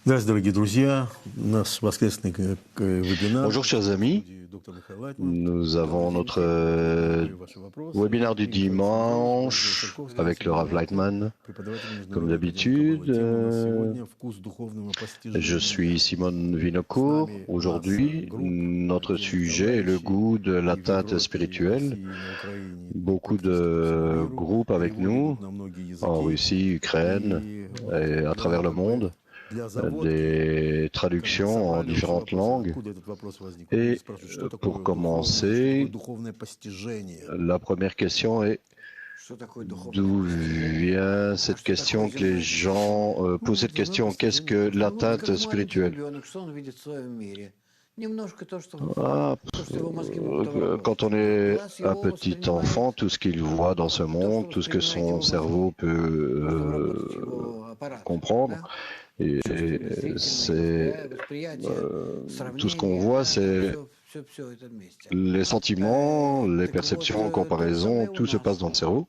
Здравствуйте, дорогие друзья. Наш воскресный вебинар. Bonjour chers amis, Доктор Михаил Лайтман. nous avons notre webinaire du dimanche avec le Rav Lightman. Comme d'habitude, je suis Simone Vinocourt. Aujourd'hui, notre sujet est le goût de l'atteinte spirituelle. Beaucoup de groupes avec nous en Russie, Ukraine et à travers le monde. Des traductions en différentes langues. Et pour commencer, la première question est d'où vient cette question que les gens posent cette question, qu'est-ce que l'atteinte spirituelle? Quand on est un petit enfant, tout ce qu'il voit dans ce monde, tout ce que son cerveau peut comprendre, et c'est tout ce qu'on voit, c'est les sentiments, les perceptions, comparaisons, tout se passe dans le cerveau.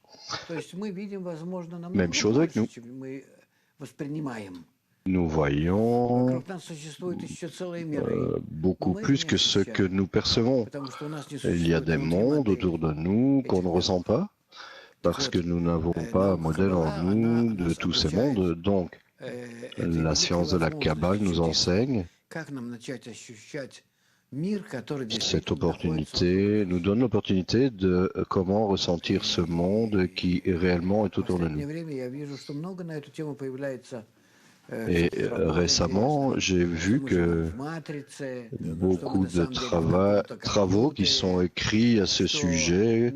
Même chose avec nous. Nous voyons beaucoup plus que ce que nous percevons. Il y a des mondes autour de nous qu'on ne ressent pas parce que nous n'avons pas un modèle en nous de tous ces mondes. Donc, la science de la Kabbale nous enseigne cette opportunité, nous donne l'opportunité de comment ressentir ce monde qui réellement est autour de nous. Et récemment, j'ai vu que beaucoup de travaux qui sont écrits à ce sujet,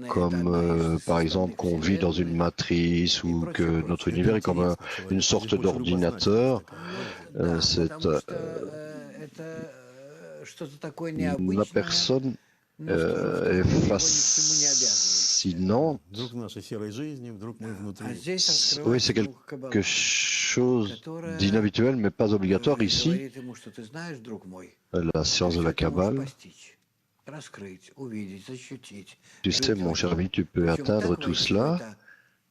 comme par exemple qu'on vit dans une matrice ou que notre univers est comme une sorte d'ordinateur, la personne est fascinante. Oui, c'est quelque chose d'inhabituel, mais pas obligatoire ici. La science de la Kabbale. Tu sais, mon cher ami, tu peux atteindre tout cela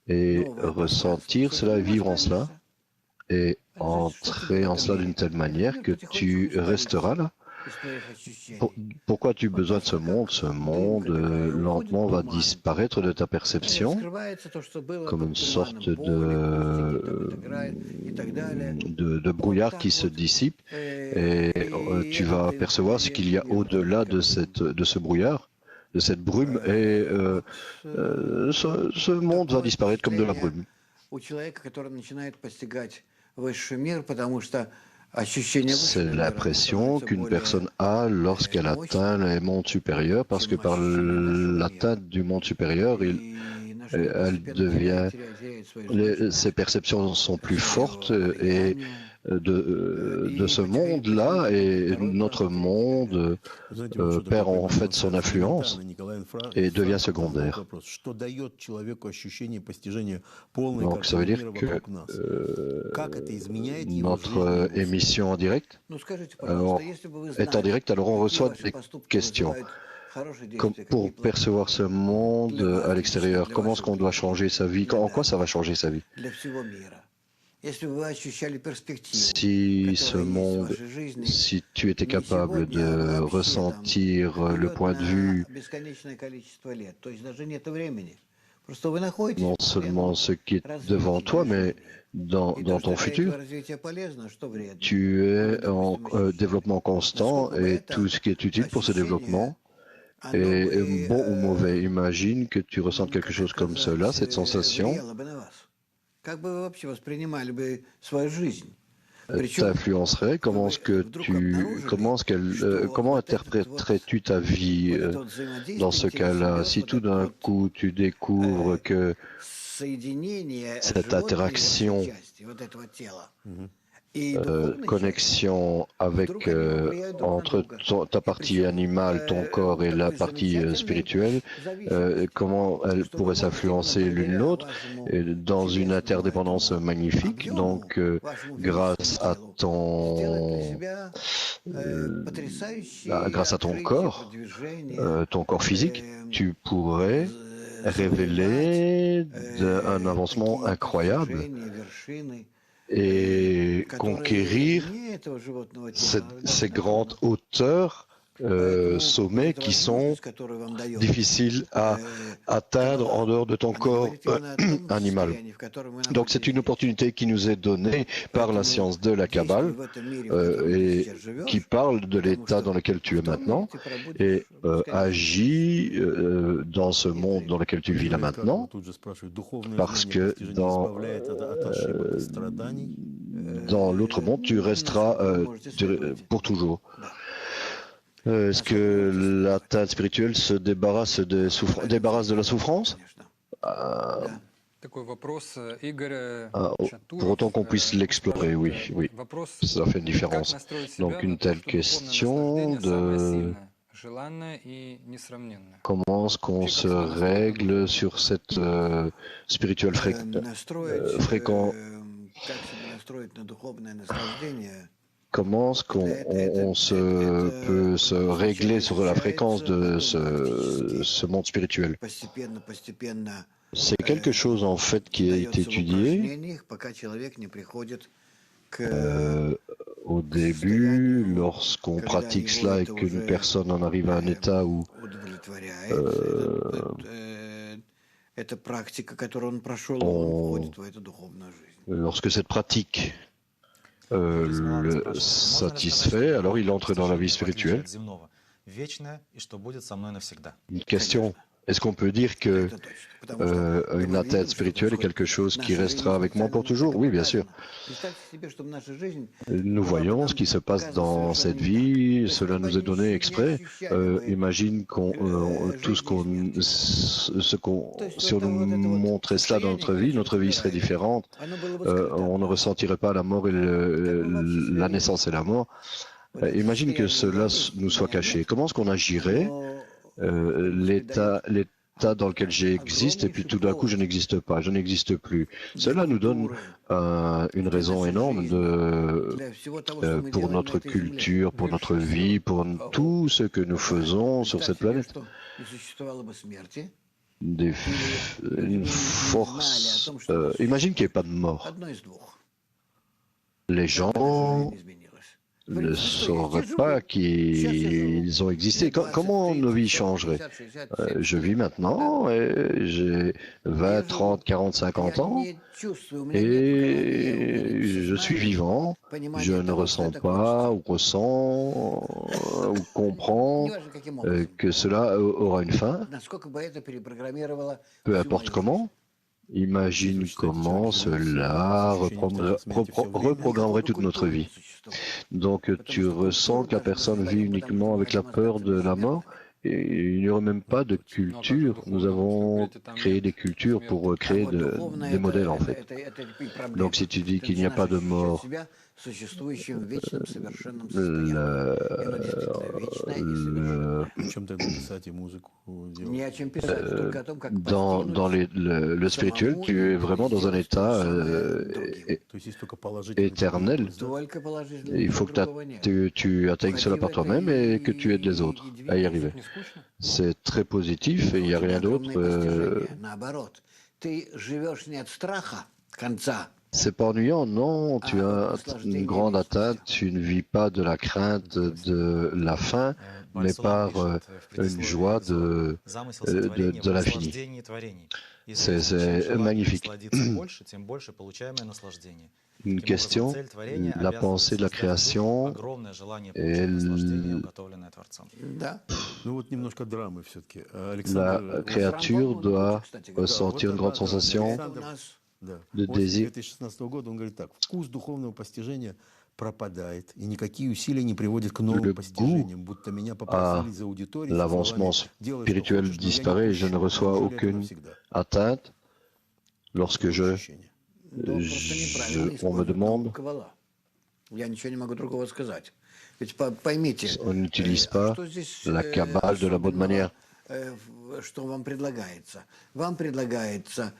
et ressentir cela et vivre en cela et entrer en cela d'une telle manière que tu resteras là. Pourquoi as-tu besoin de ce monde? Ce monde lentement va disparaître de ta perception comme une sorte de brouillard qui se dissipe et tu vas percevoir ce qu'il y a au-delà de ce brouillard, de cette brume et ce monde va disparaître comme de la brume. C'est l'impression qu'une personne a lorsqu'elle atteint les mondes supérieurs, parce que par l'atteinte du monde supérieur, ses perceptions sont plus fortes et de ce monde-là et notre monde perd en fait son influence et devient secondaire. Donc ça veut dire que notre émission en direct est en direct, alors on reçoit des questions. Pour percevoir ce monde à l'extérieur, comment est-ce qu'on doit changer sa vie? En quoi ça va changer sa vie? Si ce monde, si tu étais capable de ressentir le point de vue, non seulement ce qui est devant toi, mais dans ton futur, tu es en développement constant et tout ce qui est utile pour ce développement est bon ou mauvais. Imagine que tu ressentes quelque chose comme cela, cette sensation t'influencerait. Comment interpréterais-tu ta vie dans ce cas-là? Si tout d'un coup tu découvres que cette interaction, connexion avec entre ta partie animale, ton corps et la partie spirituelle, comment elles pourraient s'influencer l'une l'autre dans une interdépendance magnifique. Donc, grâce à ton corps physique, tu pourrais révéler un avancement incroyable et conquérir ces grandes hauteurs, sommets qui sont difficiles à atteindre en dehors de ton corps animal. Donc c'est une opportunité qui nous est donnée par la science de la Kabbale et qui parle de l'état dans lequel tu es maintenant et agis dans ce monde dans lequel tu vis là maintenant, parce que dans l'autre monde tu resteras pour toujours. Est-ce que l'atteinte spirituelle se débarrasse de la souffrance? Pour autant qu'on puisse l'explorer, oui, oui, ça fait une différence. Donc une telle question de comment est-ce qu'on se règle sur cette spirituelle fréquence. Comment est-ce qu'on peut se régler sur la fréquence de ce monde spirituel? C'est quelque chose en fait qui a été étudié au début, lorsqu'on pratique cela et qu'une personne en arrive à un état où lorsque cette pratique le satisfait, alors il entre dans la vie spirituelle. Une question, est-ce qu'on peut dire que une atteinte spirituelle est quelque chose qui restera avec moi pour toujours? Oui, bien sûr. Nous voyons ce qui se passe dans cette vie, cela nous est donné exprès. Imagine si on nous montrait cela dans notre vie serait différente. On ne ressentirait pas la mort et la naissance et la mort. Imagine que cela nous soit caché. Comment est-ce qu'on agirait? L'état dans lequel j'existe et puis tout d'un coup je n'existe pas, je n'existe plus. Cela nous donne une raison énorme pour notre culture, pour notre vie, pour tout ce que nous faisons sur cette planète. Une force. Imagine qu'il n'y ait pas de mort. Les gens ne sauraient pas qu'ils ont existé. Comment nos vies changeraient? Je vis maintenant et j'ai 20, 30, 40, 50 ans et je suis vivant. Je ne ressens pas ou ressens ou comprends que cela aura une fin. Peu importe comment. Imagine comment cela reprogrammerait toute notre vie. Donc tu ressens que la personne vit uniquement avec la peur de la mort et il n'y aurait même pas de culture. Nous avons créé des cultures pour créer des modèles en fait. Donc si tu dis qu'il n'y a pas de mort, dans le spirituel, tu es vraiment dans un état éternel. Il faut que tu atteignes cela par toi-même et que tu aides les autres à y arriver. C'est très positif et il n'y a rien d'autre. C'est pas ennuyant, non. Tu as une grande atteinte, tu ne vis pas de la crainte de la fin, mais par une joie de l'infini. C'est magnifique. Une question, la pensée de la création et la créature doit ressentir une grande sensation de désir. Le goût à l'avancement spirituel disparaît et je ne reçois aucune atteinte lorsque on me demande. On n'utilise pas la Kabbale de la bonne manière.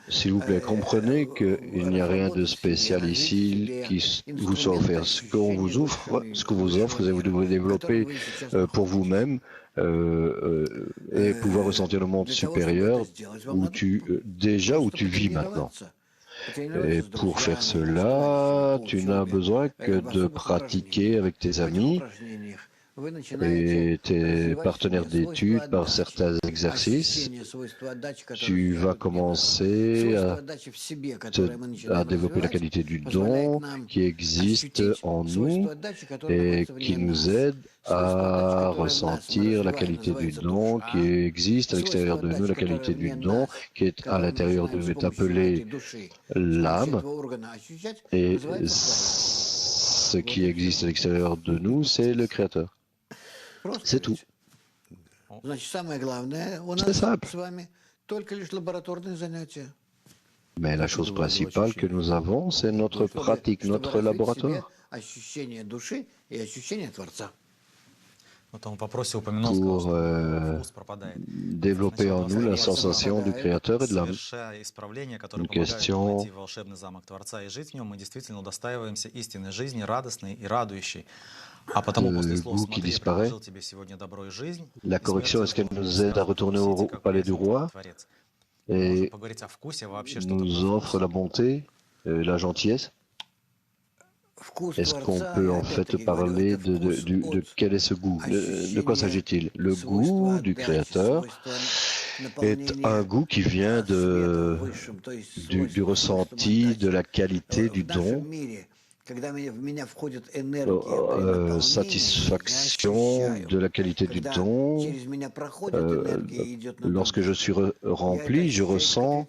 S'il vous plaît, comprenez qu'il n'y a rien de spécial ici qui vous soit offert. Ce que vous offre, vous devez développer pour vous-même et pouvoir ressentir le monde supérieur où tu vis maintenant. Et pour faire cela, tu n'as besoin que de pratiquer avec tes amis et tes partenaires d'études par certains exercices. Tu vas commencer à développer la qualité du don qui existe en nous et qui nous aide à ressentir la qualité du don qui existe à l'extérieur de nous. La qualité du don qui est à l'intérieur de nous est appelée l'âme, et ce qui existe à l'extérieur de nous, c'est le Créateur. C'est tout. C'est simple. Mais la chose principale que nous avons, c'est notre pratique, notre laboratoire. Pour développer en nous la sensation du Créateur et de l'âme. Une question. Le goût qui disparaît. La correction, est-ce qu'elle nous aide à retourner au palais du roi et nous offre la bonté, la gentillesse? Est-ce qu'on peut en fait parler de quel est ce goût? De quoi s'agit-il? Le goût du Créateur est un goût qui vient du ressenti de la qualité du don, satisfaction de la qualité du don. Lorsque je suis rempli, je ressens,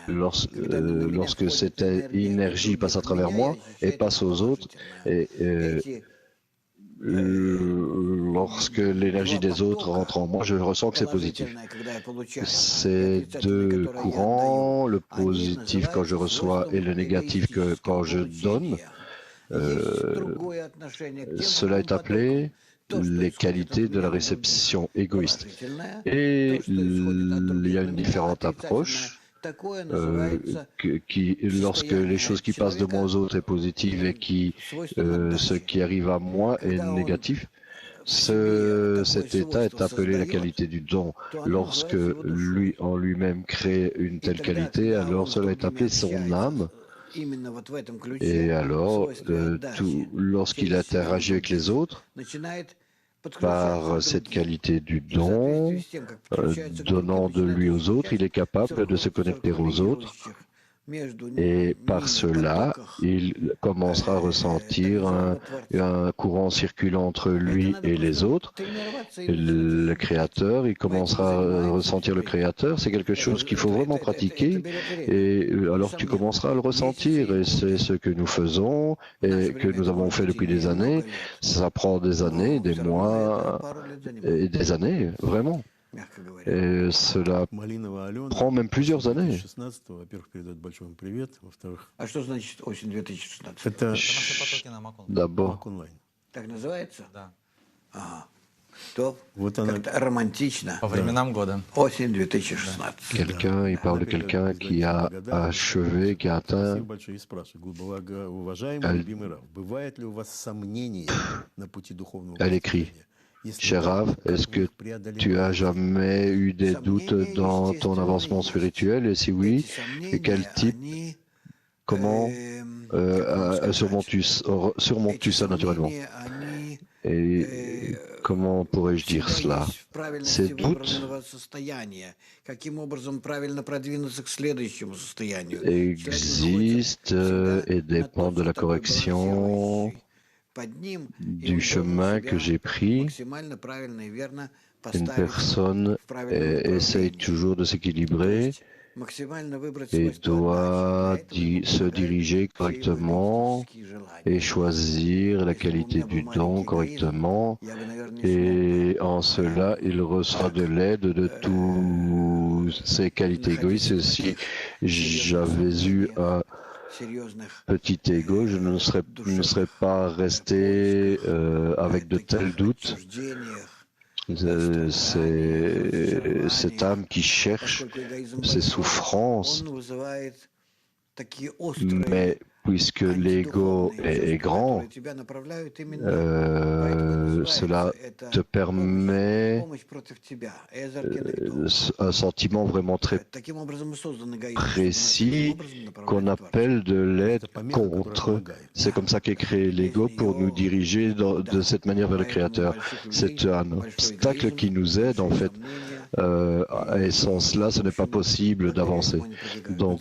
lorsque cette énergie passe à travers moi et passe aux autres, et lorsque l'énergie des autres rentre en moi, je ressens que c'est positif. Ces deux courants, le positif quand je reçois et le négatif quand je donne, cela est appelé les qualités de la réception égoïste. Et il y a une différente approche lorsque les choses qui passent de moi aux autres est positive et ce qui arrive à moi est négatif. Cet état est appelé la qualité du don. Lorsque lui en lui-même crée une telle qualité, alors cela est appelé son âme. Et alors, lorsqu'il interagit avec les autres, par cette qualité du don, donnant de lui aux autres, il est capable de se connecter aux autres. Et par cela, il commencera à ressentir un courant circulant entre lui et les autres. Le Créateur, il commencera à ressentir le Créateur. C'est quelque chose qu'il faut vraiment pratiquer. Et alors tu commenceras à le ressentir. Et c'est ce que nous faisons et que nous avons fait depuis des années. Ça prend des années, des mois et des années, vraiment. Et cela prend même plusieurs années. D'abord, il parle de quelqu'un qui a achevé, qui a atteint. Elle écrit: Cher Rav, est-ce que tu as jamais eu des doutes dans ton avancement spirituel? Et si oui, et quel type, comment surmontes-tu ça naturellement? Et comment pourrais-je dire cela? Ces doutes existent et dépendent de la correction du chemin que j'ai pris. Une personne essaye toujours de s'équilibrer et doit se diriger correctement et choisir la qualité du don correctement. Et en cela, il reçoit de l'aide de toutes ses qualités égoïstes. Si j'avais eu un petit ego, je ne serais pas resté avec de tels doutes. C'est cette âme qui cherche ses souffrances, mais puisque l'ego est grand, cela te permet un sentiment vraiment très précis qu'on appelle de l'aide contre. C'est comme ça qu'est créé l'ego pour nous diriger de cette manière vers le Créateur. C'est un obstacle qui nous aide en fait. Et sans cela, ce n'est pas possible d'avancer. Donc,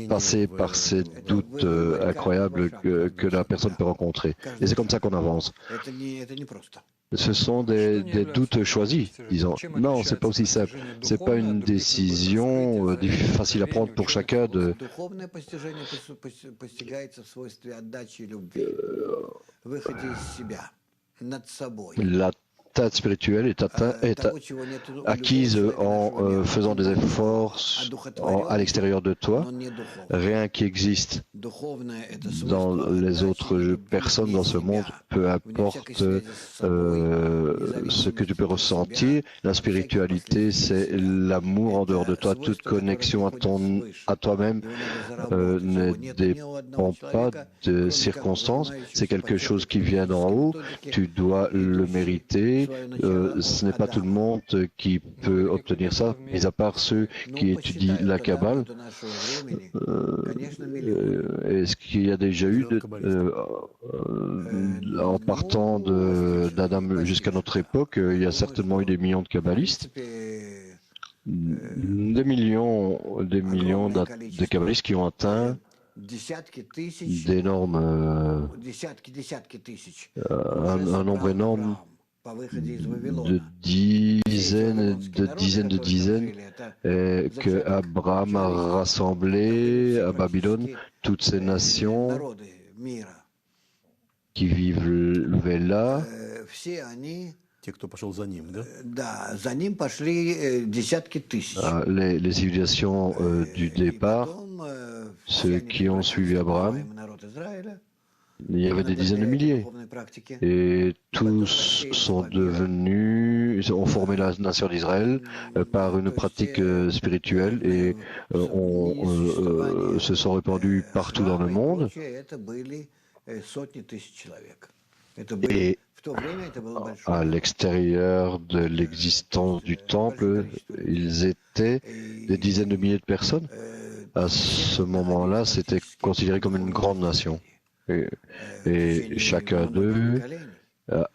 passer par ces doutes incroyables que la personne peut rencontrer. Et c'est comme ça qu'on avance. Ce sont des doutes choisis, disons. Non, c'est pas aussi simple. C'est pas une décision facile à prendre pour chacun de. L'atteinte spirituelle est acquise en faisant des efforts à l'extérieur de toi. Rien qui existe dans les autres personnes dans ce monde, peu importe ce que tu peux ressentir. La spiritualité, c'est l'amour en dehors de toi. Toute connexion à toi-même ne dépend pas de circonstances. C'est quelque chose qui vient d'en haut. Tu dois le mériter. Ce n'est pas tout le monde qui peut obtenir ça, mis à part ceux qui étudient la Kabbale. Est-ce qu'il y a déjà eu, en partant d'Adam jusqu'à notre époque, il y a certainement eu des millions de kabbalistes, des millions de kabbalistes qui ont atteint d'énormes, un nombre énorme de dizaines que Abraham a rassemblé à Babylone toutes ces nations qui vivaient là. Les civilisations du départ, ceux qui ont suivi Abraham, il y avait des dizaines de milliers. Et tous ont formé la nation d'Israël par une pratique spirituelle et se sont répandus partout dans le monde. Et à l'extérieur de l'existence du temple, ils étaient des dizaines de milliers de personnes. À ce moment-là, c'était considéré comme une grande nation. Et chacun d'eux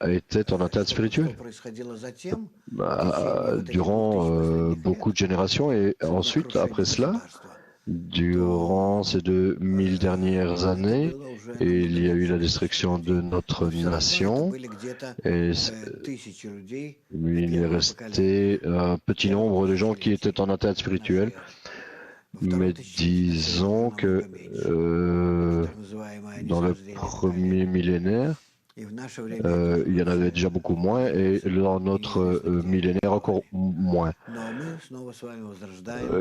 était en atteinte spirituelle durant beaucoup de générations. Et ensuite, après cela, durant ces 2000 dernières années, il y a eu la destruction de notre nation. Et il est resté un petit nombre de gens qui étaient en atteinte spirituelle. Mais disons que dans le premier millénaire, il y en avait déjà beaucoup moins et dans notre millénaire encore moins.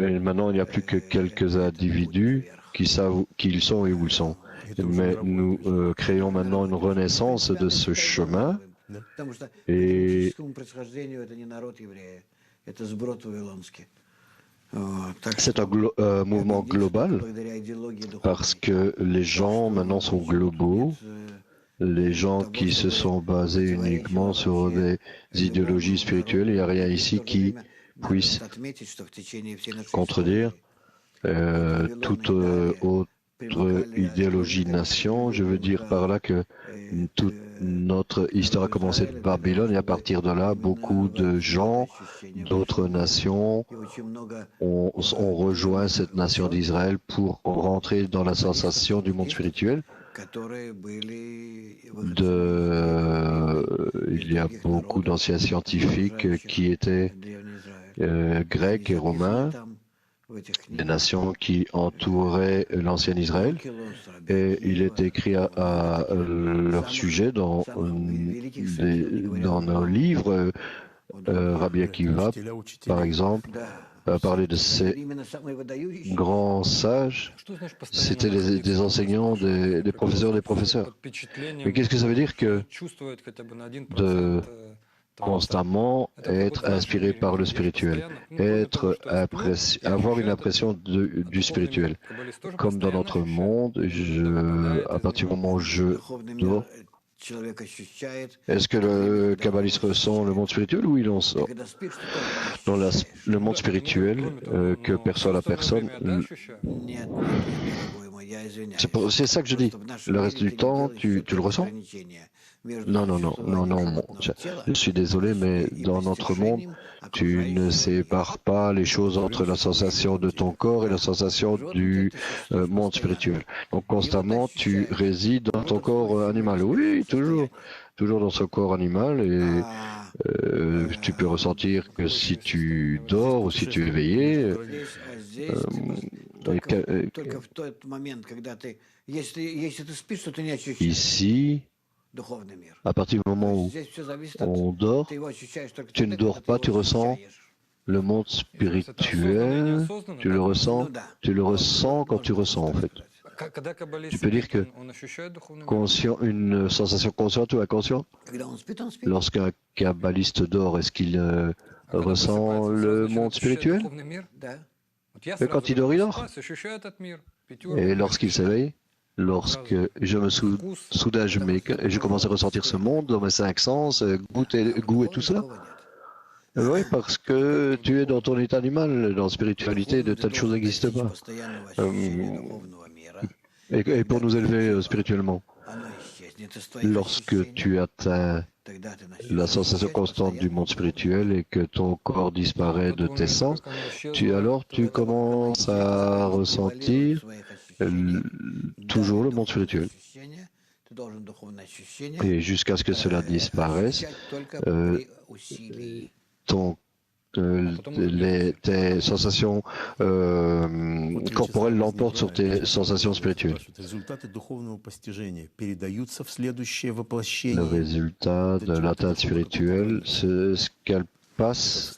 Et maintenant, il n'y a plus que quelques individus qui savent qui ils sont et où ils sont. Mais nous créons maintenant une renaissance de ce chemin et c'est un mouvement global parce que les gens maintenant sont globaux. Les gens qui se sont basés uniquement sur des idéologies spirituelles, il n'y a rien ici qui puisse contredire toute autre idéologie nation. Je veux dire par là que toute notre histoire a commencé de Babylone et à partir de là, beaucoup de gens d'autres nations ont rejoint cette nation d'Israël pour rentrer dans la sensation du monde spirituel. Il y a beaucoup d'anciens scientifiques qui étaient grecs et romains, des nations qui entouraient l'ancien Israël, et il est écrit à leur sujet dans nos livres. Rabbi Akiva, par exemple, a parlé de ces grands sages. C'était des enseignants, des professeurs des professeurs. Mais qu'est-ce que ça veut dire que constamment être inspiré par le spirituel, avoir une impression du spirituel. Comme dans notre monde, à partir du moment où je dors, est-ce que le kabbaliste ressent le monde spirituel ou il en sort? Dans le monde spirituel que perçoit la personne, c'est ça que je dis. Le reste du temps, tu le ressens? Non, non, non, non, non. Je suis désolé, mais dans notre monde, tu ne sépares pas les choses entre la sensation de ton corps et la sensation du monde spirituel. Donc constamment, tu résides dans ton corps animal. Oui, toujours dans ce corps animal et tu peux ressentir que si tu dors ou si tu es éveillé, ici, à partir du moment où on dort, tu ne dors pas, tu ressens le monde spirituel, tu le ressens quand tu ressens en fait. Tu peux dire que une sensation consciente ou inconsciente, lorsqu'un kabbaliste dort, est-ce qu'il ressent le monde spirituel? Et quand il dort, il dort. Et lorsqu'il s'éveille, lorsque je me soudain, je commence à ressentir ce monde dans mes 5 sens, goût et tout ça. Oui, parce que tu es dans ton état animal, dans la spiritualité, de telles choses n'existent pas. Et pour nous élever spirituellement, lorsque tu atteins la sensation constante du monde spirituel et que ton corps disparaît de tes sens, tu commences à ressentir toujours le monde spirituel. Et jusqu'à ce que cela disparaisse, tes sensations corporelles l'emportent sur tes sensations spirituelles. Le résultat de l'atteinte spirituelle, c'est ce qu'elle passe,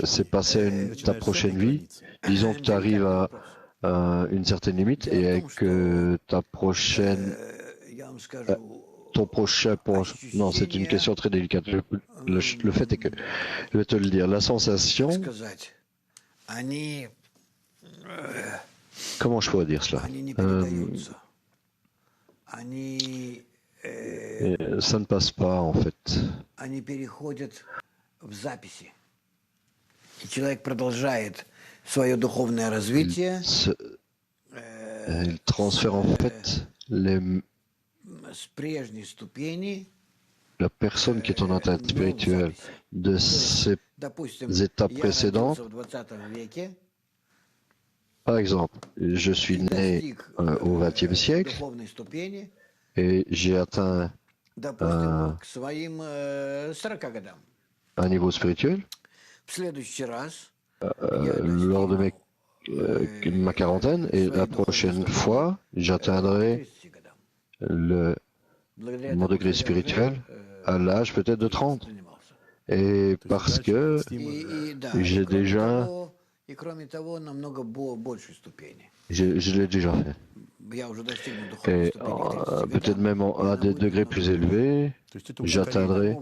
c'est passer à ta prochaine vie. Disons que tu arrives à une certaine limite et que ta prochaine... ton prochain point. Non, c'est une question très délicate. Le fait est que, je vais te le dire, la sensation. Comment je pourrais dire cela? Ça ne passe pas, en fait. Il transfère en fait la personne qui est en atteinte spirituelle de ses étapes précédentes. Par exemple, je suis né au XXe siècle et j'ai atteint un niveau spirituel lors de ma quarantaine, et la prochaine fois, j'atteindrai mon degré spirituel à l'âge peut-être de 30. Et parce que j'ai déjà... Je l'ai déjà fait. Et peut-être même à des degrés plus élevés, j'atteindrai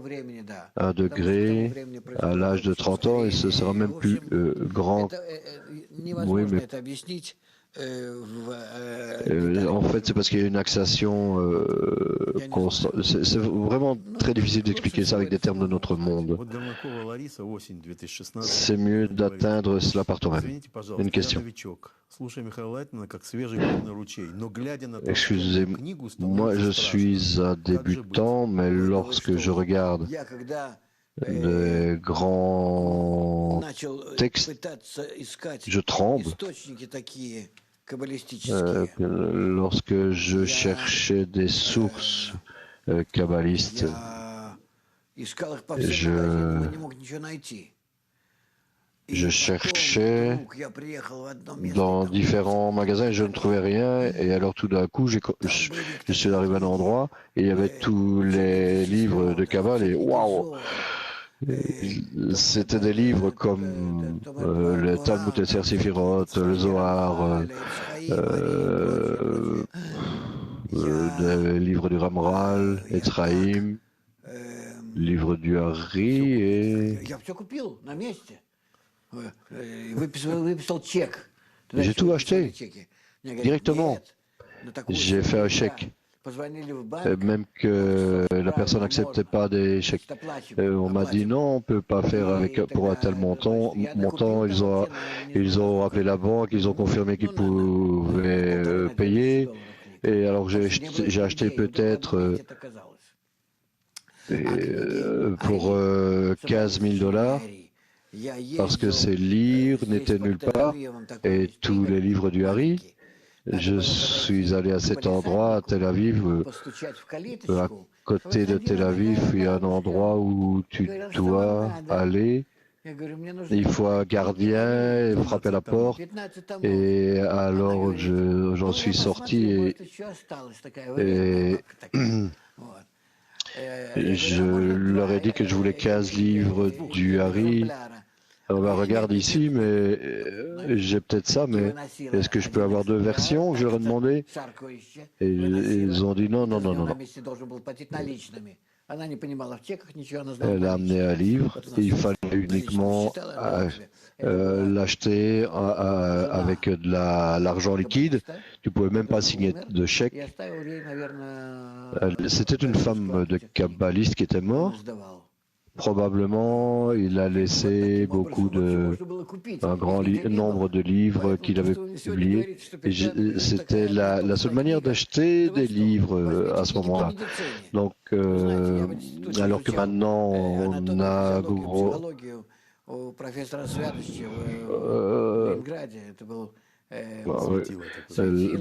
un degré à l'âge de 30 ans et ce sera même plus grand. Oui, mais en fait, c'est parce qu'il y a une axation constante. C'est vraiment très difficile d'expliquer ça avec des termes de notre monde. C'est mieux d'atteindre cela par toi-même. Une question. Excusez-moi, je suis un débutant, mais lorsque je regarde les grands textes, je tremble. Lorsque je cherchais des sources kabbalistes, je cherchais dans différents magasins et je ne trouvais rien. Et alors tout d'un coup, je suis arrivé à un endroit et il y avait tous les livres de Kabbale et waouh! C'était des livres comme le Talmud Etzer Sefirot, le Zohar, des livres du Ramral, Etzraïm. livre du Hari et j'ai tout acheté directement. J'ai fait un chèque. Même que la personne n'acceptait pas des chèques. On m'a dit non, on ne peut pas faire pour un tel montant. Ils ont appelé la banque, ils ont confirmé qu'ils pouvaient payer. Et alors j'ai acheté peut-être pour 15 000 $ parce que ces livres n'étaient nulle part et tous les livres du Hari. Je suis allé à cet endroit, à Tel Aviv, à côté de Tel Aviv, il y a un endroit où tu dois aller. Il faut un gardien frapper à la porte. Et alors, j'en suis sorti et je leur ai dit que je voulais 15 livres du Hari. Regarde ici, mais j'ai peut-être ça, mais est-ce que je peux avoir 2 versions? Je leur ai demandé. Et ils ont dit non, non, non, non, non. Elle a amené un livre, il fallait uniquement l'acheter avec de l'argent liquide. Tu ne pouvais même pas signer de chèque. C'était une femme de kabbaliste qui était morte. Probablement, il a laissé un grand nombre de livres qu'il avait publiés. C'était la seule manière d'acheter des livres à ce moment-là. Donc, alors que maintenant, on a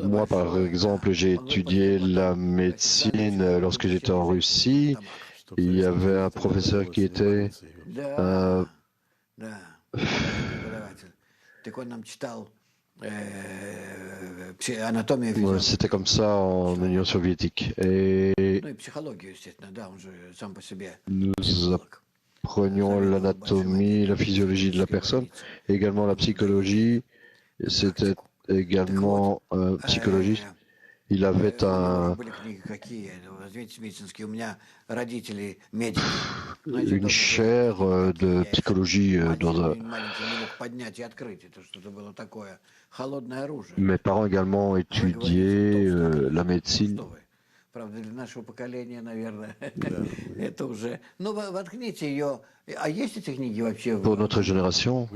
moi, par exemple, j'ai étudié la médecine lorsque j'étais en Russie. Il y avait un professeur qui était c'était comme ça en Union soviétique. Et nous apprenions l'anatomie, la physiologie de la personne, également la psychologie. C'était également un psychologiste. Il avait une chaire de psychologie dans un... Mes parents également ont étudié la médecine. Pour notre génération,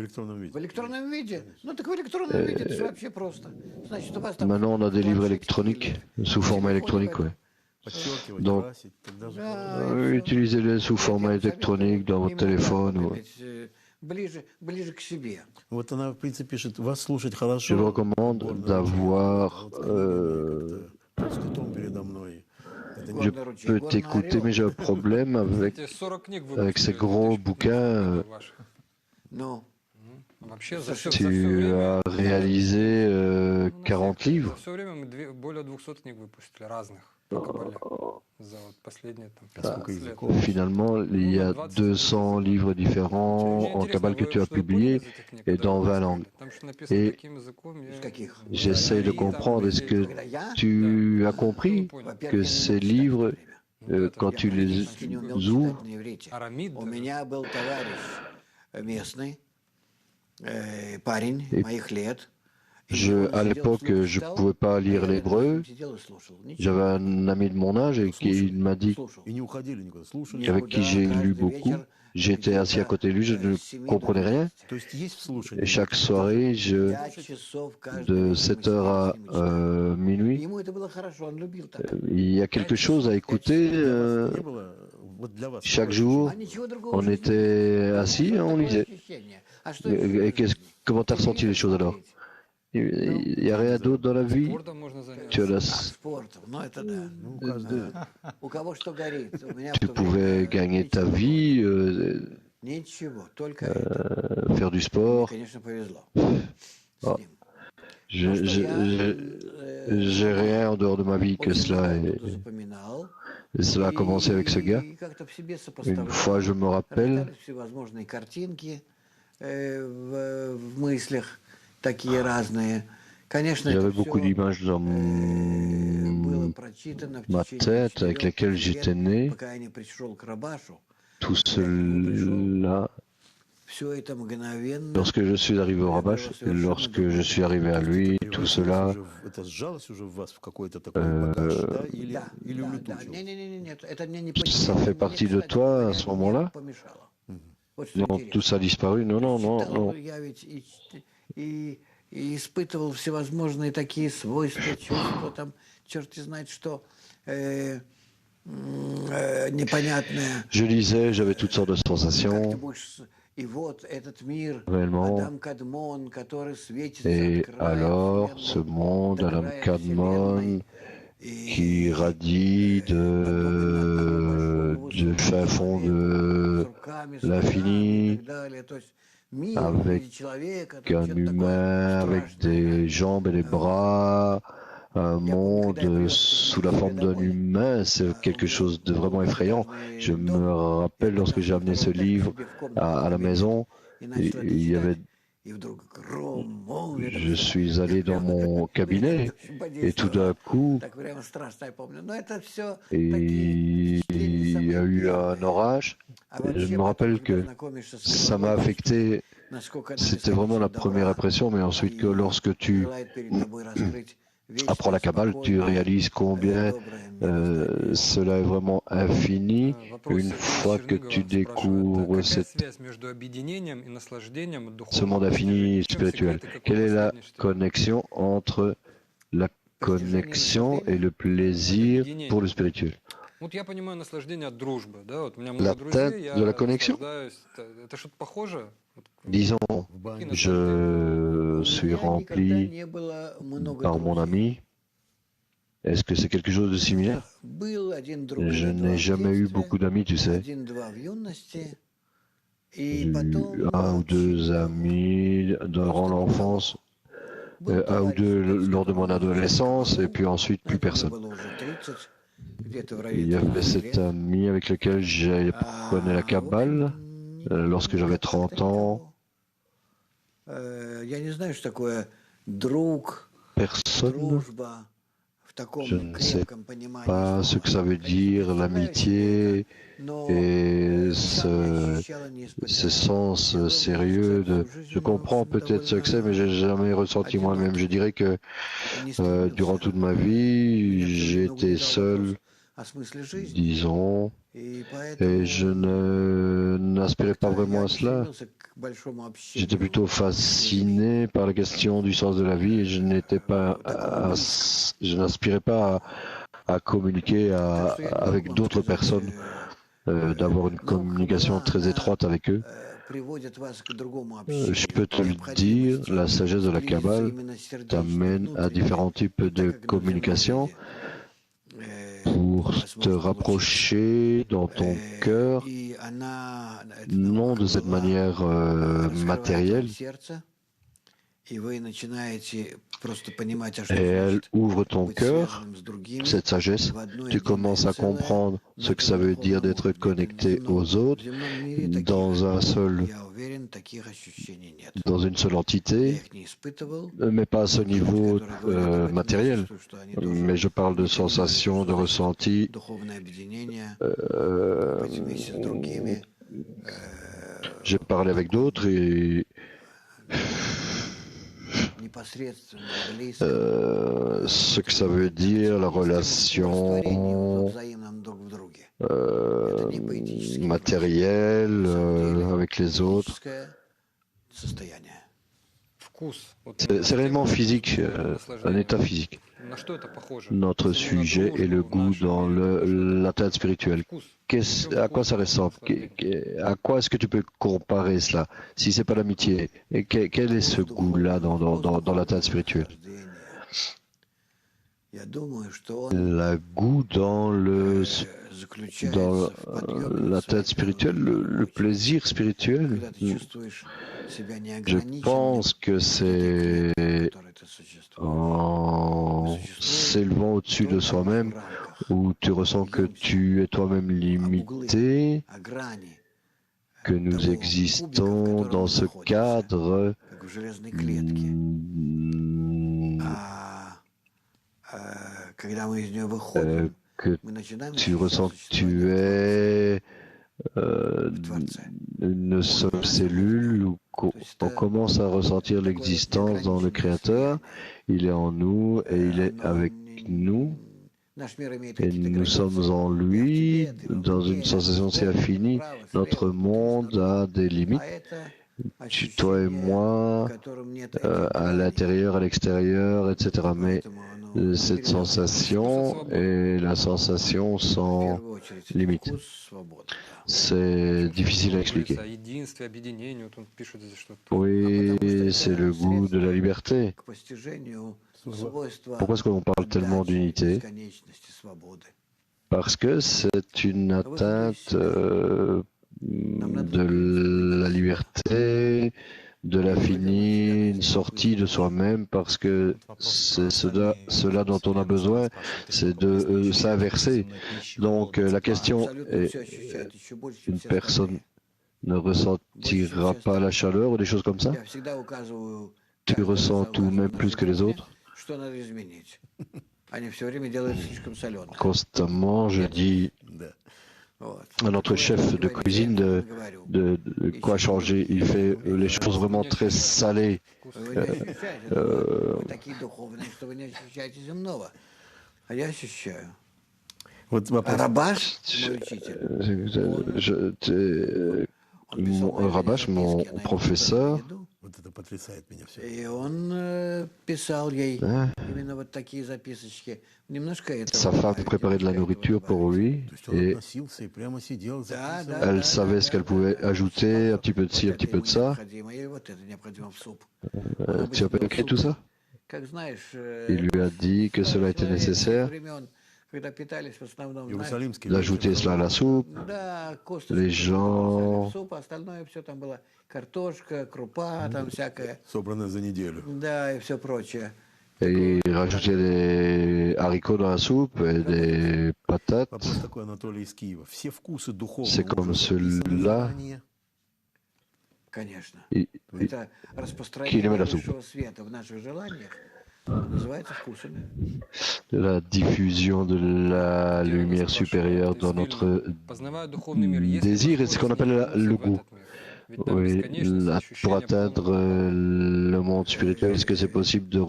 maintenant on a des livres électroniques, sous format électronique. Ouais. Donc, utilisez-les sous format électronique dans votre téléphone. Ouais. Je vous recommande d'avoir... je peux t'écouter, mais j'ai un problème avec ces gros bouquins. Tu as réalisé 40 livres. Finalement, il y a 200 livres différents en Kabbale que tu as publiés et dans 20 langues. Et j'essaie de comprendre, est-ce que tu as compris que ces livres, quand tu les ouvres, à l'époque, je ne pouvais pas lire l'hébreu. J'avais un ami de mon âge et qui m'a dit, avec qui j'ai lu beaucoup. J'étais assis à côté de lui, je ne comprenais rien. Et chaque soirée, de 7h à minuit, il y a quelque chose à écouter. Chaque jour, on était assis et on lisait. Et comment tu as ressenti les choses alors? Il n'y a rien d'autre dans la vie. Tu pouvais gagner ta vie, faire du sport. Oh. J'ai rien en dehors de ma vie que cela. Et cela a commencé avec ce gars. Une fois, je me rappelle. J'avais beaucoup d'images dans ma tête avec lesquelles j'étais né. tout cela, lorsque je suis arrivé au Rabash, lorsque je suis arrivé à lui, tout cela ça fait partie de toi à ce moment-là? Non, tout ça a disparu? Non, non, non, non. И испытывал всевозможные такие свойства, чувства, там, черти знает что, непонятное. Je lisais, j'avais toutes sortes de sensations, И вот этот мир, réellement. Адам Кадмон, который светится, Et открывает alors, Вселенную, ce monde, Adam открывая Kadmon, Вселенной, qui radie du fin fond de l'infini, avec un humain, avec des jambes et des bras, un monde sous la forme d'un humain, c'est quelque chose de vraiment effrayant. Je me rappelle lorsque j'ai amené ce livre à la maison, il y avait je suis allé dans mon cabinet et tout d'un coup, il y a eu un orage. Je me rappelle que ça m'a affecté. C'était vraiment la première impression, mais ensuite que lorsque tu apprends la Kabbale, tu réalises combien cela est vraiment infini. Une fois que tu découvres ce monde infini spirituel, quelle est la connexion entre la connexion et le plaisir pour le spirituel? L'atteinte de la connexion? Disons, je suis rempli par mon ami. Est-ce que c'est quelque chose de similaire? Je n'ai jamais eu beaucoup d'amis, tu sais. J'ai eu un ou deux amis durant l'enfance, un ou deux lors de mon adolescence, et puis ensuite plus personne. Il y avait cet ami avec lequel j'apprenais la Kabbale lorsque j'avais 30 ans. Personne. Je ne sais pas ce que ça veut dire, l'amitié et ce sens sérieux de... Je comprends peut-être ce que c'est, mais je n'ai jamais ressenti moi-même. Je dirais que durant toute ma vie, j'ai été seul, disons, et je n'aspirais pas vraiment à cela. J'étais plutôt fasciné par la question du sens de la vie et je n'aspirais pas à communiquer avec d'autres personnes, d'avoir une communication très étroite avec eux. Je peux te le dire, la sagesse de la Kabbale t'amène à différents types de communication pour te rapprocher dans ton cœur, non de cette manière matérielle, et elle ouvre ton cœur, cette sagesse, tu commences à comprendre ce que ça veut dire d'être connecté aux autres dans une seule entité, mais pas à ce niveau matériel. Mais je parle de sensations, de ressentis. J'ai parlé avec d'autres et ce que ça veut dire, la relation matérielle avec les autres. C'est réellement physique, un état physique. Notre sujet est le goût dans l'atteinte spirituelle. À quoi ça ressemble? À quoi est-ce que tu peux comparer cela? Si ce n'est pas l'amitié, quel est ce goût-là dans l'atteinte spirituelle? Le goût dans l'atteinte spirituelle, le plaisir spirituel. Je pense que c'est en s'élevant au-dessus de soi-même où tu ressens que tu es toi-même limité, que nous existons dans ce cadre que tu ressens que tu es une seule cellule où on commence à ressentir l'existence dans le Créateur. Il est en nous et il est avec nous. Et nous sommes en lui, dans une sensation si infinie. Notre monde a des limites. Toi et moi, à l'intérieur, à l'extérieur, etc. Mais cette sensation est la sensation sans limite. C'est difficile à expliquer. Oui, c'est le goût de la liberté. Pourquoi est-ce qu'on parle tellement d'unité? Parce que c'est une atteinte de la liberté, de l'infini, une sortie de soi-même, parce que c'est cela dont on a besoin, c'est de s'inverser. Donc la question est, une personne ne ressentira pas la chaleur ou des choses comme ça? Tu ressens tout, même plus que les autres? Constamment, je dis à notre chef de cuisine de quoi changer. Il fait les choses vraiment très salées. Rabash, mon professeur, sa femme préparait de la nourriture pour lui et elle savait ce qu'elle pouvait ajouter, un petit peu de ci, un petit peu de ça. Tu as pas écrit tout ça? Il lui a dit que cela était nécessaire d'ajouter cela à la soupe. Les gens et il rajoutait des haricots dans la soupe et des patates. C'est comme celui-là qui aimait la soupe. La diffusion de la lumière supérieure dans notre désir et ce qu'on appelle le goût. Oui, pour atteindre le monde spirituel, est-ce que c'est possible de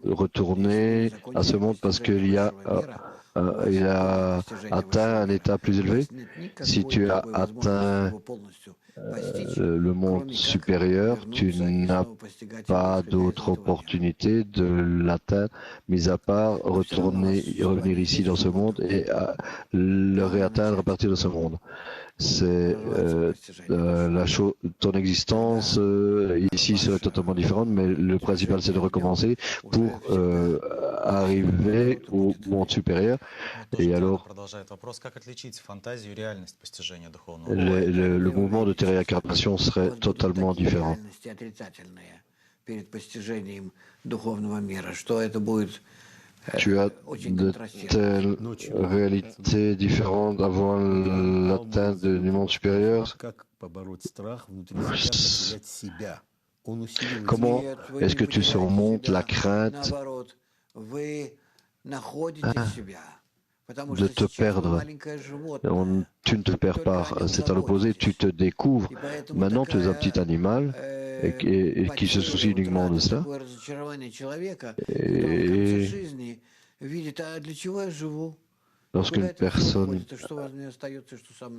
retourner à ce monde parce qu'il a atteint un état plus élevé? Si tu as atteint le monde supérieur, tu n'as pas d'autre opportunité de l'atteindre, mis à part revenir ici dans ce monde et le réatteindre à partir de ce monde. C'est ton existence ici serait totalement différente, mais le principal c'est de recommencer pour arriver au monde supérieur. Et alors, le mouvement de tes réincarnations serait totalement différent. Tu as de telles réalités différentes avant l'atteinte du monde supérieur. Comment est-ce que tu surmontes la crainte de te perdre? Tu ne te perds pas, c'est à l'opposé, tu te découvres. Maintenant, tu es un petit animal et qui se soucie uniquement de ça. Et lorsqu'une personne,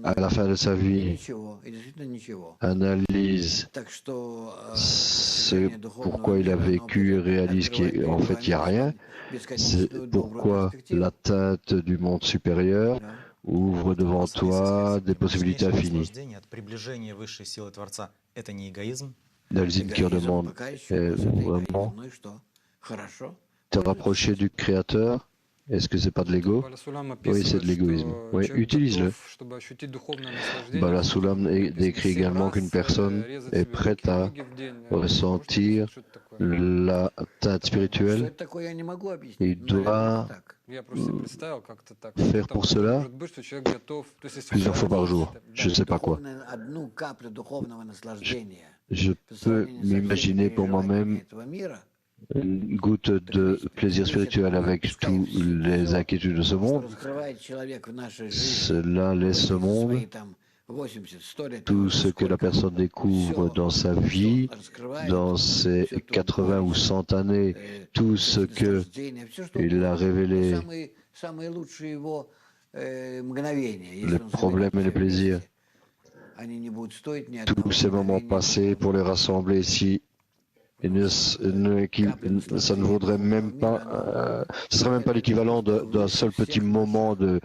à la fin de sa vie, analyse pourquoi il a vécu et réalise qu'en fait, il n'y a rien, c'est pourquoi l'atteinte du monde supérieur ouvre devant toi des possibilités infinies. Dalzine qui demande vraiment te rapprocher du Créateur. Est-ce que c'est pas de l'ego? Oui, c'est de l'égoïsme. Oui, utilise-le. Bala Sulam décrit également qu'une personne est prête à ressentir l'atteinte spirituelle. Il doit faire pour cela plusieurs fois par jour. Je ne sais pas quoi. Je peux m'imaginer pour moi-même une goutte de plaisir spirituel avec toutes les inquiétudes de ce monde. Cela laisse ce monde tout ce que la personne découvre dans sa vie, dans ses 80 ou 100 années, tout ce qu'il a révélé, les problèmes et les plaisirs, tous ces moments passés pour les rassembler, si ça ne vaudrait même pas, ce serait même pas l'équivalent d'un seul petit moment du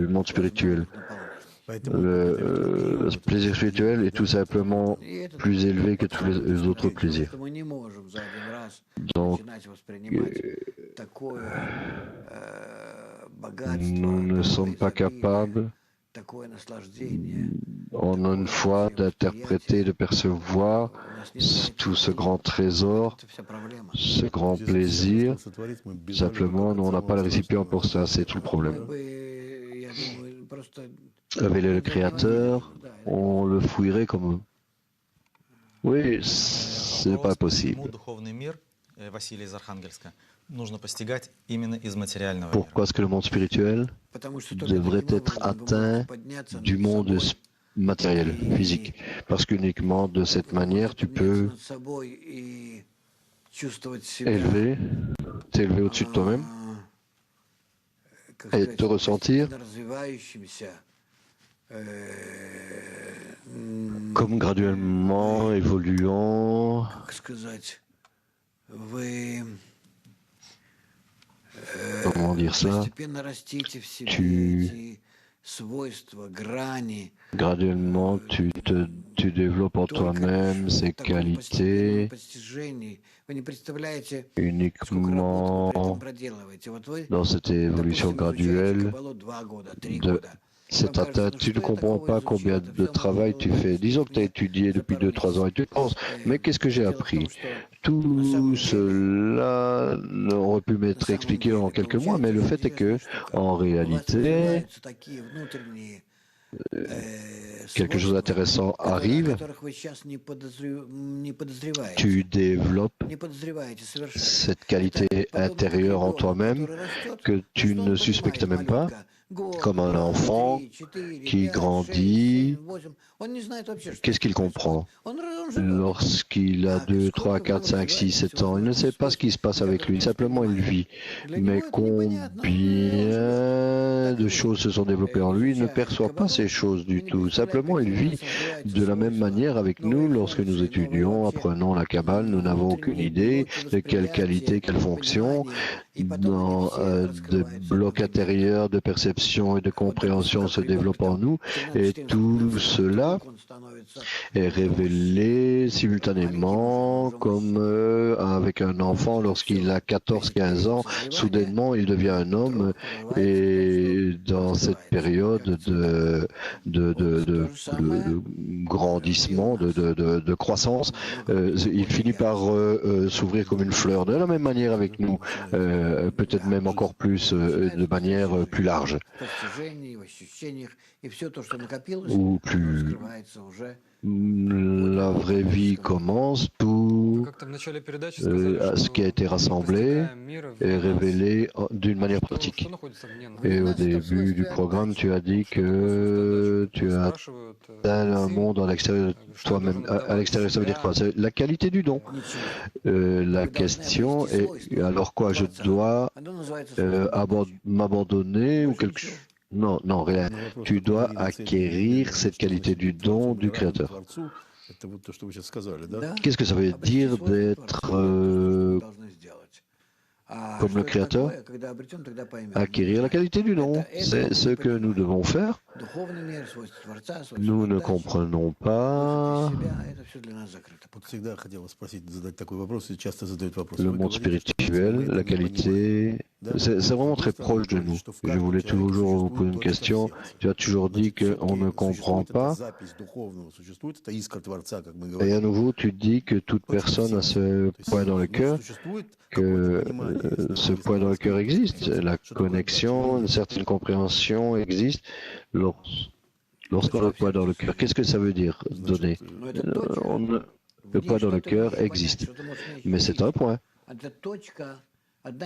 monde spirituel. Le plaisir spirituel est tout simplement plus élevé que tous les autres plaisirs. Donc, nous ne sommes pas capables en une fois d'interpréter, de percevoir tout ce grand trésor, ce grand plaisir. Simplement, nous, on n'a pas le récipient pour ça, c'est tout le problème. Avec le Créateur, on le fouillerait comme... Oui, c'est pas possible. Pourquoi est-ce que le monde spirituel devrait être atteint du monde matériel, physique? Parce qu'uniquement de cette manière, tu peux t'élever au-dessus de toi-même et te ressentir comme graduellement évoluant. Comment dire ça? Graduellement, tu développes en toi-même ces qualités uniquement dans cette évolution graduelle de cette atteinte. Tu ne comprends pas combien de travail tu fais. Disons que tu as étudié depuis 2-3 ans et tu penses, mais qu'est-ce que j'ai appris? Tout cela aurait pu m'être expliqué en quelques mois, mais le fait est que, en réalité, quelque chose d'intéressant arrive, tu développes cette qualité intérieure en toi-même que tu ne suspectes même pas, comme un enfant qui grandit. Qu'est-ce qu'il comprend? Lorsqu'il a 2, 3, 4, 5, 6, 7 ans, il ne sait pas ce qui se passe avec lui, simplement il vit. Mais combien de choses se sont développées en lui, il ne perçoit pas ces choses du tout. Simplement il vit de la même manière avec nous. Lorsque nous étudions, apprenons la Kabbale, nous n'avons aucune idée de quelle qualité, quelle fonction, dans des blocs intérieurs de perception et de compréhension se développent en nous, et tout cela est révélé simultanément, comme avec un enfant lorsqu'il a 14-15 ans, soudainement il devient un homme, et dans cette période de grandissement, de croissance, il finit par s'ouvrir comme une fleur. De la même manière avec nous, peut-être même encore plus, de manière plus large. Ou plus... La vraie vie commence, tout ce qui a été rassemblé est révélé d'une manière pratique. Et au début du programme, tu as dit que tu as un monde à l'extérieur de toi-même. À l'extérieur, ça veut dire quoi? C'est la qualité du don. La question est, alors quoi, je dois m'abandonner ou quelque chose? Non, non, rien. Tu dois acquérir cette qualité du don du Créateur. Qu'est-ce que ça veut dire d'être comme le Créateur? Acquérir la qualité du don. C'est ce que nous devons faire. Nous ne comprenons pas le monde spirituel, la qualité. C'est vraiment très proche de nous. Je voulais toujours vous poser une question. Tu as toujours dit qu'on ne comprend pas. Et à nouveau, tu dis que toute personne a ce point dans le cœur, que ce point dans le cœur existe. La connexion, une certaine compréhension existe. Lorsqu'on a le point dans le cœur, qu'est-ce que ça veut dire, donner? Le point dans le cœur existe. Mais c'est un point.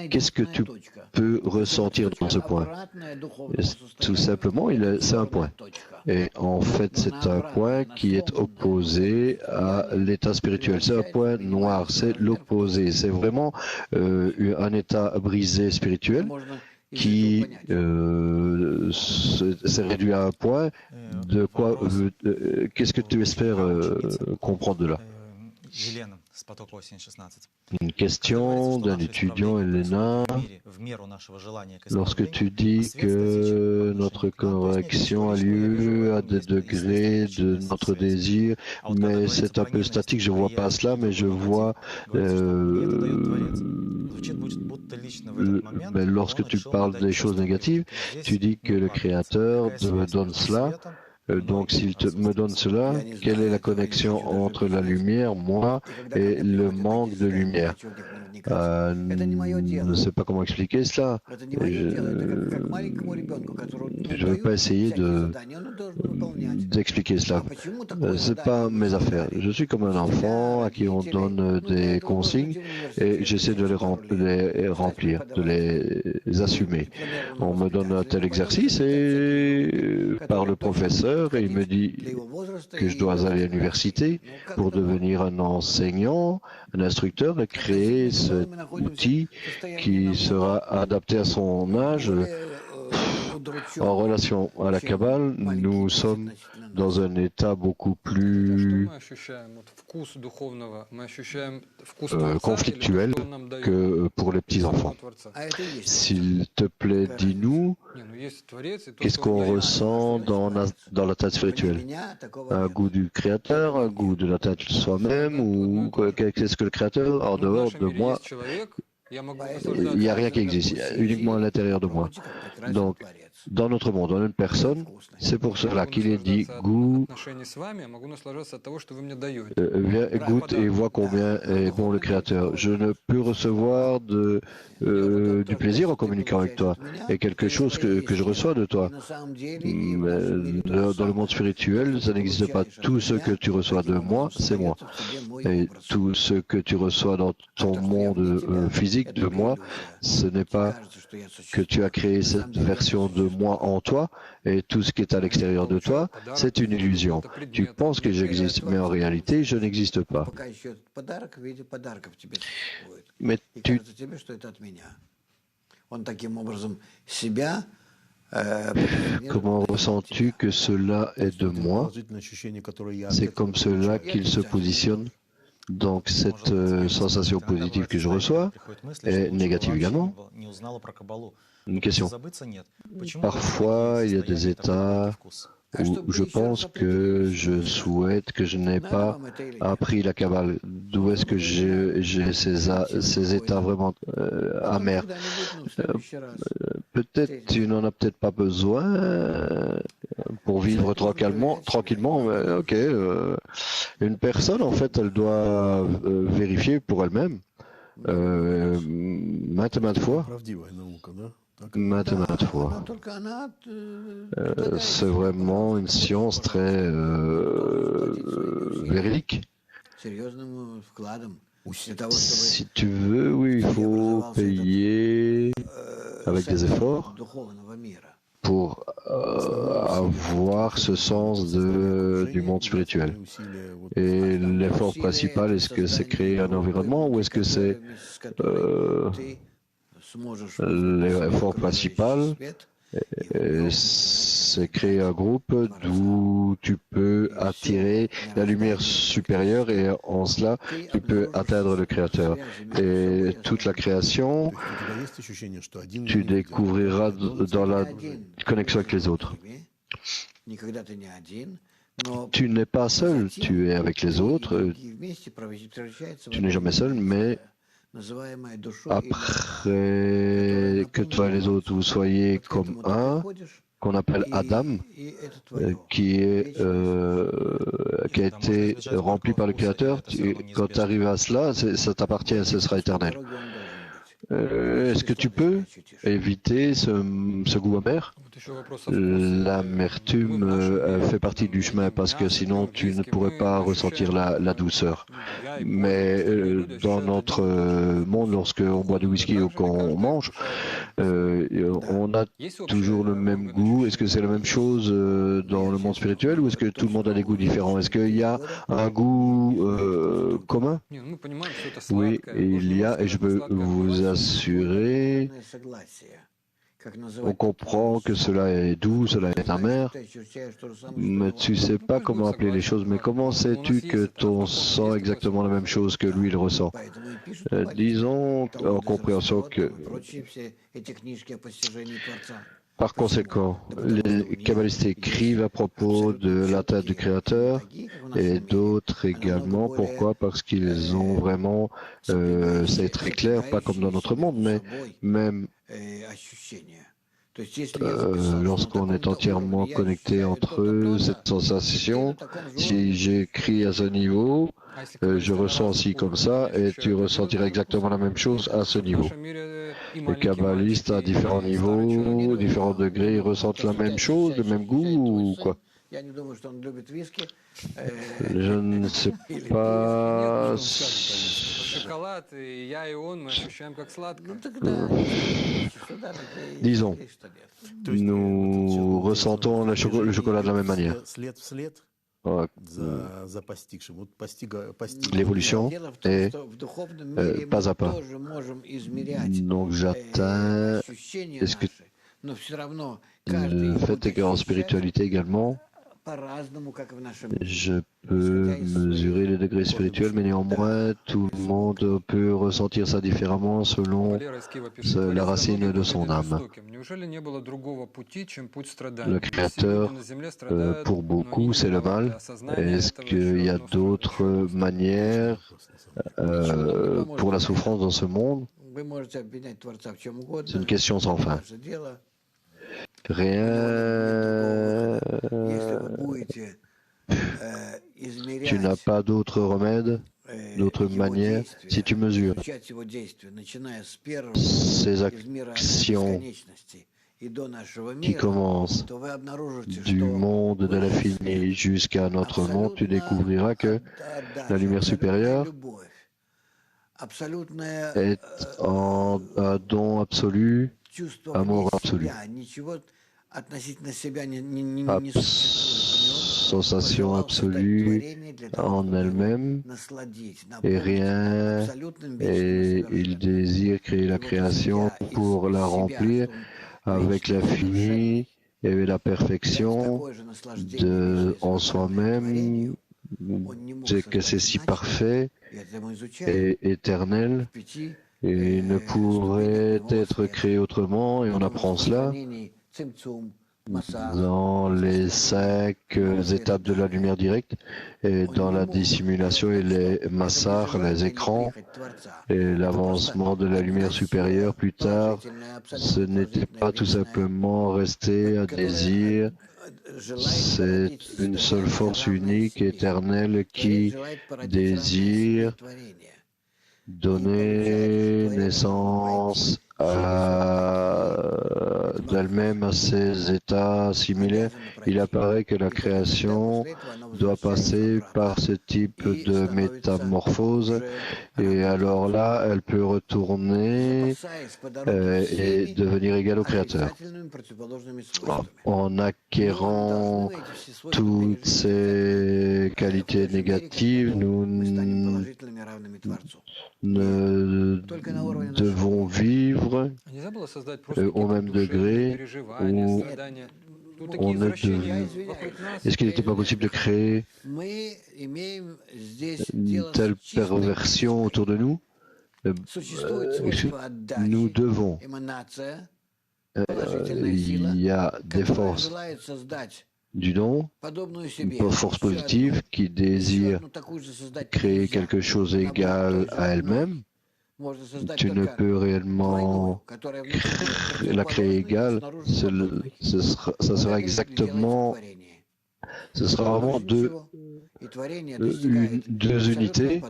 Qu'est-ce que tu peux ressentir dans ce point? Tout simplement, c'est un point. Et en fait, c'est un point qui est opposé à l'état spirituel. C'est un point noir, c'est l'opposé. C'est vraiment un état brisé spirituel qui s'est réduit à un point. De quoi qu'est-ce que tu espères comprendre de là? Une question d'un étudiant, Elena. Lorsque tu dis que notre correction a lieu à des degrés de notre désir, mais c'est un peu statique, je ne vois pas cela, mais je vois lorsque tu parles des choses négatives, tu dis que le Créateur te donne cela. Donc, s'il me donne cela, quelle est la connexion entre la lumière, moi, et le manque de lumière? Je ne sais pas comment expliquer cela. Je ne vais pas essayer d'expliquer cela. Ce n'est pas mes affaires. Je suis comme un enfant à qui on donne des consignes et j'essaie de les remplir, de les assumer. On me donne un tel exercice et par le professeur, et il me dit que je dois aller à l'université pour devenir un enseignant, un instructeur et créer cet outil qui sera adapté à son âge. En relation à la Kabbale, nous sommes dans un état beaucoup plus conflictuel que pour les petits-enfants. S'il te plaît, dis-nous, qu'est-ce qu'on ressent dans l'atteinte spirituelle? Un goût du Créateur, un goût de l'atteinte de soi-même, ou qu'est-ce que le Créateur, en dehors de moi? Il n'y a rien qui existe, il y a uniquement à l'intérieur de moi. Donc, dans notre monde, on a une personne, c'est pour cela qu'il est dit goût, viens, goûte et vois combien est bon le Créateur. Je ne peux recevoir du plaisir en communiquant avec toi et quelque chose que je reçois de toi. Mais dans le monde spirituel, ça n'existe pas. Tout ce que tu reçois de moi, c'est moi. Et tout ce que tu reçois dans ton monde physique de moi, ce n'est pas que tu as créé cette version de moi en toi, et tout ce qui est à l'extérieur de toi, c'est une illusion. Tu penses que j'existe, mais en réalité, je n'existe pas. Mais comment ressens-tu que cela est de moi? C'est comme cela qu'il se positionne. Donc cette sensation positive que je reçois est négative également. Une question. Parfois, il y a des états où je pense que je souhaite que je n'ai pas appris la Kabbale. D'où est-ce que j'ai ces états vraiment amers? Peut-être tu n'en as peut-être pas besoin pour vivre tranquillement. Mais, ok. Une personne, en fait, elle doit vérifier pour elle-même maintes fois. Maintes fois. C'est vraiment une science très véridique. Si tu veux, oui, il faut payer avec des efforts pour avoir ce sens du monde spirituel. Et l'effort principal, est-ce que c'est créer un environnement ou est-ce que c'est l'effort principal, c'est créer un groupe d'où tu peux attirer la lumière supérieure et en cela, tu peux atteindre le Créateur. Et toute la création, tu découvriras dans la connexion avec les autres. Tu n'es pas seul, tu es avec les autres, tu n'es jamais seul, mais après que toi et les autres vous soyez comme un, qu'on appelle Adam, qui a été rempli par le Créateur, quand tu arrives à cela, ça t'appartient, ce sera éternel. Est-ce que tu peux éviter ce goût amer? L'amertume fait partie du chemin parce que sinon tu ne pourrais pas ressentir la douceur. Mais dans notre monde, lorsqu'on boit du whisky ou qu'on mange, on a toujours le même goût. Est-ce que c'est la même chose dans le monde spirituel ou est-ce que tout le monde a des goûts différents? Est-ce qu'il y a un goût commun? Oui, il y a, et je peux vous assurer, on comprend que cela est doux, cela est amer, mais tu ne sais pas comment appeler les choses. Mais comment sais-tu que ton sang est exactement la même chose que lui, il ressent? Disons en compréhension que, par conséquent, les kabbalistes écrivent à propos de l'atteinte du Créateur et d'autres également. Pourquoi? Parce qu'ils ont vraiment, c'est très clair, pas comme dans notre monde, mais même lorsqu'on est entièrement connecté entre eux, cette sensation, si j'écris à ce niveau, je ressens aussi comme ça et tu ressentiras exactement la même chose à ce niveau. Les kabbalistes à différents niveaux, différents degrés, ils ressentent la même chose, le même goût ou quoi? Je ne sais pas. Disons, nous ressentons le chocolat de la même manière. L'évolution est pas à pas. Donc j'atteins. Est-ce que le fait est qu'en spiritualité également, je peux mesurer les degrés spirituels, mais néanmoins, tout le monde peut ressentir ça différemment selon la racine de son âme. Le Créateur, pour beaucoup, c'est le mal. Est-ce qu'il y a d'autres manières pour la souffrance dans ce monde? C'est une question sans fin. Rien. Tu n'as pas d'autre remède, d'autre manière. Si tu mesures ces actions qui commencent du monde de l'infini jusqu'à notre monde, tu découvriras que la lumière supérieure est en un don absolu, amour absolu. Sensation absolue en elle-même et rien, et il désire créer la création pour la remplir avec l'infini et la perfection en soi-même. C'est que c'est si parfait et éternel et ne pourrait être créé autrement, et on apprend cela dans les 5 étapes de la lumière directe et dans la dissimulation et les massars, les écrans et l'avancement de la lumière supérieure plus tard. Ce n'était pas tout simplement rester un désir, c'est une seule force unique, éternelle, qui désire donner naissance d'elle-même à ces états similaires. Il apparaît que la création doit passer par ce type de métamorphose et alors là, elle peut retourner et devenir égale au Créateur. En acquérant toutes ces qualités négatives, nous ne devons vivre au même degré où on est devenu. Est-ce qu'il n'était pas possible de créer une telle perversion autour de nous? Nous devons. Il y a des forces du don, une force positive qui désire créer quelque chose égal à elle-même. Tu ne peux réellement la créer égale. Ça sera exactement, ce sera vraiment deux unités,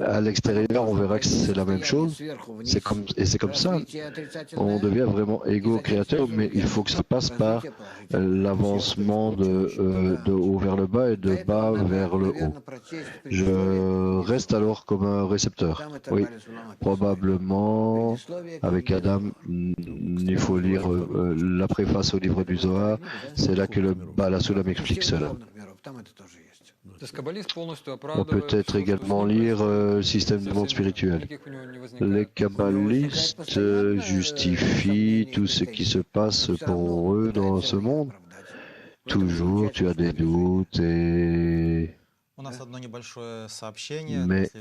à l'extérieur, on verra que c'est la même chose. C'est comme ça. On devient vraiment égaux au Créateur, mais il faut que ça passe par l'avancement de haut vers le bas et de bas vers le haut. Je reste alors comme un récepteur. Oui, probablement, avec Adam, il faut lire la préface au livre du Zohar. C'est là que le Baal HaSulam m'explique cela. On peut être également lire le système du monde spirituel. Les kabbalistes justifient tout ce qui se passe pour eux dans ce monde. Toujours, tu as des doutes, mais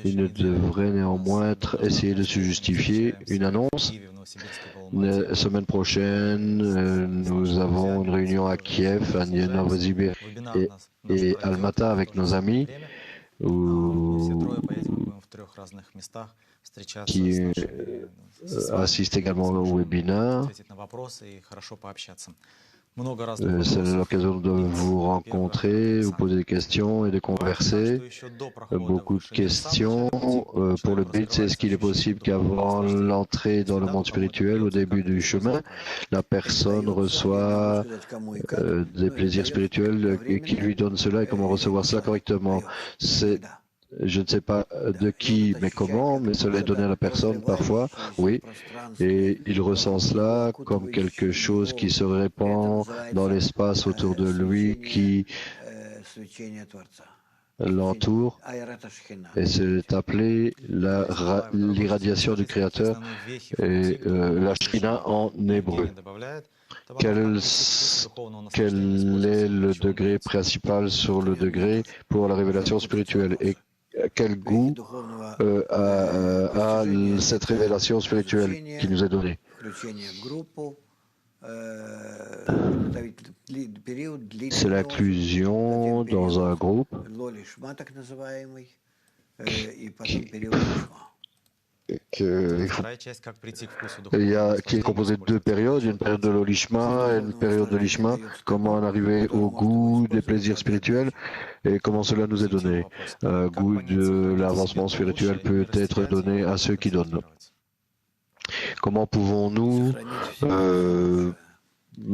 ils ne devraient néanmoins essayer de se justifier. Une annonce. La semaine prochaine, nous avons une réunion à Kiev, à Novosibirsk et Almata avec nos amis qui assistent également au webinaire. C'est l'occasion de vous rencontrer, vous poser des questions et de converser. Beaucoup de questions. Pour le but, c'est est-ce qu'il est possible qu'avant l'entrée dans le monde spirituel, au début du chemin, la personne reçoit des plaisirs spirituels et qui lui donne cela et comment recevoir cela correctement. Je ne sais pas de qui, mais comment, mais cela est donné à la personne parfois, oui, et il ressent cela comme quelque chose qui se répand dans l'espace autour de lui, qui l'entoure, et c'est appelé l'irradiation du Créateur, et la Shrina en hébreu. Quel est le degré principal sur le degré pour la révélation spirituelle et quel goût a cette révélation spirituelle qui nous est donnée? C'est l'inclusion dans un groupe qui est composé de deux périodes, une période de l'olishma et une période de l'ishma, comment en arriver au goût des plaisirs spirituels et comment cela nous est donné. Un goût de l'avancement spirituel peut être donné à ceux qui donnent. Comment pouvons-nous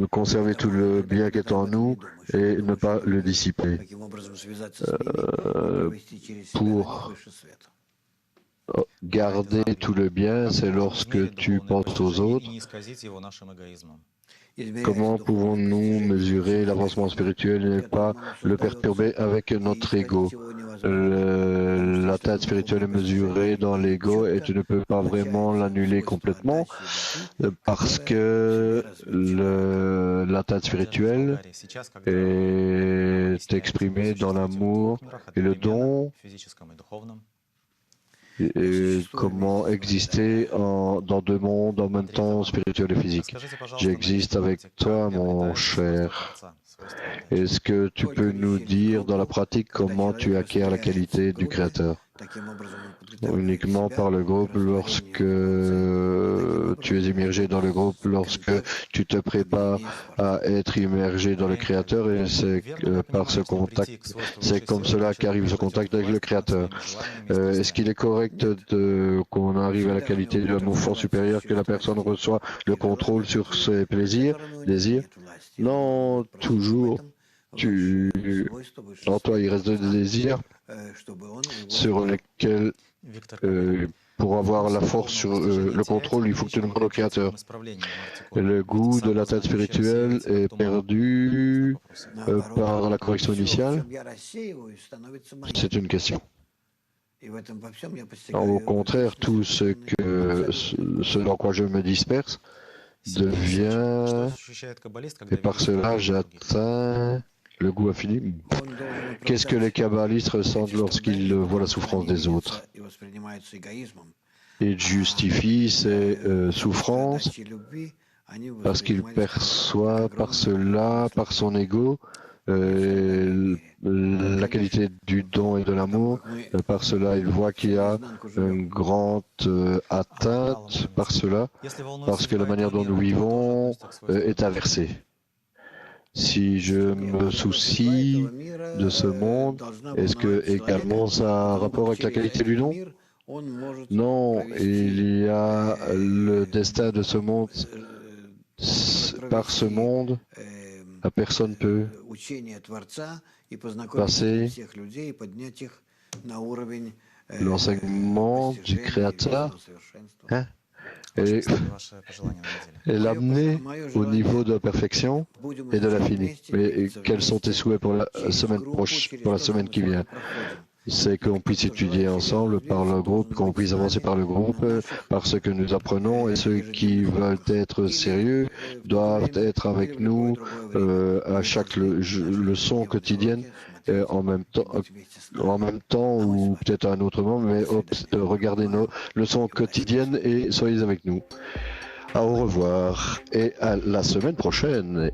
conserver tout le bien qui est en nous et ne pas le dissiper pour garder tout le bien, c'est lorsque tu penses aux autres. Comment pouvons-nous mesurer l'avancement spirituel et ne pas le perturber avec notre ego? L'atteinte spirituelle est mesurée dans l'ego et tu ne peux pas vraiment l'annuler complètement parce que l'atteinte spirituelle est exprimée dans l'amour et le don. Et comment exister dans deux mondes en même temps, spirituel et physique. J'existe avec toi, mon cher. Est-ce que tu peux nous dire dans la pratique comment tu acquiers la qualité du Créateur? Uniquement par le groupe, lorsque tu es immergé dans le groupe, lorsque tu te prépares à être immergé dans le Créateur, et c'est par ce contact, c'est comme cela qu'arrive ce contact avec le Créateur. Est-ce qu'il est correct qu'on arrive à la qualité de l'amour fort supérieur, que la personne reçoit le contrôle sur ses plaisirs, désirs? Non, toujours. En toi, il reste des désirs sur lesquels, pour avoir la force sur le contrôle, il faut que tu demandes au Créateur. Le goût de la tête spirituelle est perdu par la correction initiale. C'est une question. Au contraire, tout ce dans quoi je me disperse devient, et par cela j'atteins le goût infini. Qu'est-ce que les kabbalistes ressentent lorsqu'ils voient la souffrance des autres? Ils justifient ces souffrances parce qu'ils perçoivent par cela, par son ego, la qualité du don et de l'amour. Par cela, ils voient qu'il y a une grande atteinte par cela, parce que la manière dont nous vivons est inversée. Si je me soucie de ce monde, est-ce que également ça a un rapport avec la qualité du don? Non, il y a le destin de ce monde. Par ce monde, la personne peut passer l'enseignement du Créateur et l'amener au niveau de la perfection et de l'infini. Mais quels sont tes souhaits pour la semaine qui vient? C'est qu'on puisse étudier ensemble par le groupe, qu'on puisse avancer par le groupe, par ce que nous apprenons, et ceux qui veulent être sérieux doivent être avec nous à chaque leçon quotidienne, en même temps ou peut-être à un autre moment, mais regardez nos leçons quotidiennes et soyez avec nous. Au revoir et à la semaine prochaine.